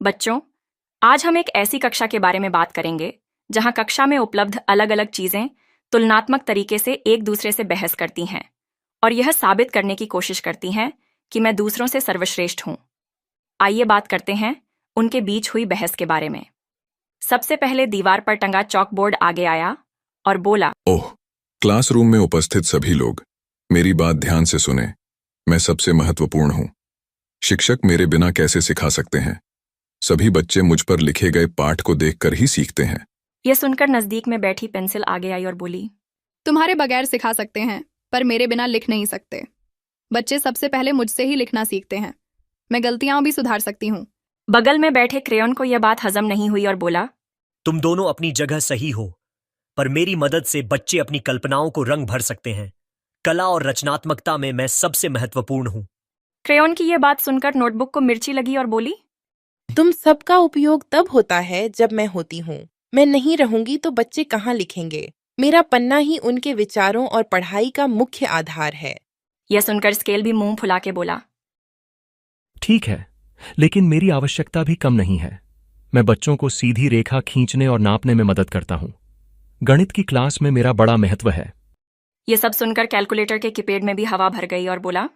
बच्चों, आज हम एक ऐसी कक्षा के बारे में बात करेंगे जहां कक्षा में उपलब्ध अलग अलग चीजें तुलनात्मक तरीके से एक दूसरे से बहस करती हैं और यह साबित करने की कोशिश करती हैं कि मैं दूसरों से सर्वश्रेष्ठ हूं। आइए बात करते हैं उनके बीच हुई बहस के बारे में। सबसे पहले दीवार पर टंगा चॉकबोर्ड आगे आया और बोला, ओह, क्लासरूम में उपस्थित सभी लोग, मेरी बात ध्यान से सुने। मैं सबसे महत्वपूर्ण हूं। शिक्षक मेरे बिना कैसे सिखा सकते हैं? सभी बच्चे मुझ पर लिखे गए पाठ को देखकर ही सीखते हैं। यह सुनकर नजदीक में बैठी पेंसिल आगे आई और बोली, तुम्हारे बगैर सिखा सकते हैं, पर मेरे बिना लिख नहीं सकते। बच्चे सबसे पहले मुझसे ही लिखना सीखते हैं। मैं गलतियां भी सुधार सकती हूँ। बगल में बैठे क्रेयॉन को यह बात हजम नहीं हुई और बोला, तुम दोनों अपनी जगह सही हो, पर मेरी मदद से बच्चे अपनी कल्पनाओं को रंग भर सकते हैं। कला और रचनात्मकता में मैं सबसे महत्वपूर्ण हूं। क्रेयॉन की यह बात सुनकर नोटबुक को मिर्ची लगी और बोली, तुम सबका उपयोग तब होता है जब मैं होती हूँ। मैं नहीं रहूंगी तो बच्चे कहाँ लिखेंगे? मेरा पन्ना ही उनके विचारों और पढ़ाई का मुख्य आधार है। यह सुनकर स्केल भी मुंह फुला के बोला, ठीक है, लेकिन मेरी आवश्यकता भी कम नहीं है। मैं बच्चों को सीधी रेखा खींचने और नापने में मदद करता हूँ। गणित की क्लास में मेरा बड़ा महत्व है। यह सब सुनकर कैलकुलेटर के कीपैड में भी हवा भर गई और बोला,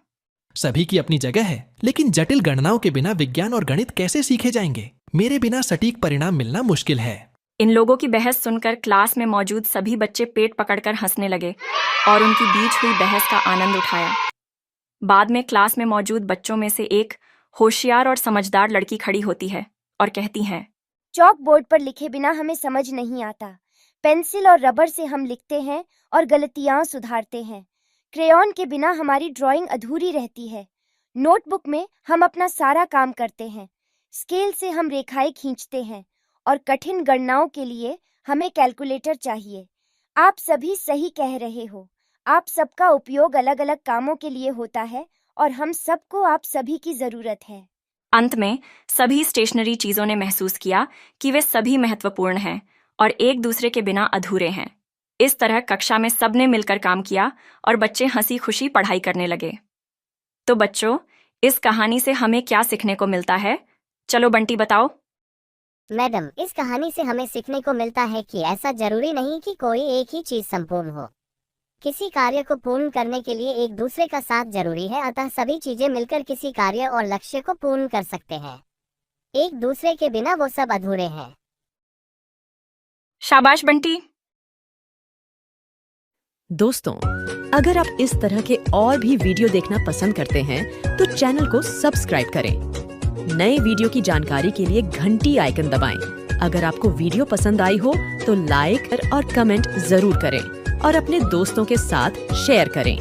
सभी की अपनी जगह है, लेकिन जटिल गणनाओं के बिना विज्ञान और गणित कैसे सीखे जाएंगे? मेरे बिना सटीक परिणाम मिलना मुश्किल है। इन लोगों की बहस सुनकर क्लास में मौजूद सभी बच्चे पेट पकड़कर हंसने लगे और उनकी बीच हुई बहस का आनंद उठाया। बाद में क्लास में मौजूद बच्चों में से एक होशियार और समझदार लड़की खड़ी होती है और कहती है, चॉक बोर्ड पर लिखे बिना हमें समझ नहीं आता। पेंसिल और रबर से हम लिखते हैं और गलतियां सुधारते हैं। क्रेयॉन के बिना हमारी ड्राइंग अधूरी रहती है। नोटबुक में हम अपना सारा काम करते हैं। स्केल से हम रेखाएं खींचते हैं और कठिन गणनाओं के लिए हमें कैलकुलेटर चाहिए। आप सभी सही कह रहे हो। आप सबका उपयोग अलग अलग कामों के लिए होता है और हम सबको आप सभी की जरूरत है। अंत में सभी स्टेशनरी चीजों ने महसूस किया कि वे सभी महत्वपूर्ण हैं और एक दूसरे के बिना अधूरे हैं। इस तरह कक्षा में सबने मिलकर काम किया और बच्चे हंसी खुशी पढ़ाई करने लगे। तो बच्चों, इस कहानी से हमें क्या सीखने को मिलता है? चलो बंटी बताओ। मैडम, इस कहानी से हमें सीखने को मिलता है कि ऐसा जरूरी नहीं कि कोई एक ही चीज संपूर्ण हो। किसी कार्य को पूर्ण करने के लिए एक दूसरे का साथ जरूरी है, अतः सभी चीजें मिलकर किसी कार्य और लक्ष्य को पूर्ण कर सकते हैं। एक दूसरे के बिना वो सब अधूरे हैं। शाबाश बंटी। दोस्तों, अगर आप इस तरह के और भी वीडियो देखना पसंद करते हैं तो चैनल को सब्सक्राइब करें। नए वीडियो की जानकारी के लिए घंटी आइकन दबाएं। अगर आपको वीडियो पसंद आई हो तो लाइक और कमेंट जरूर करें और अपने दोस्तों के साथ शेयर करें।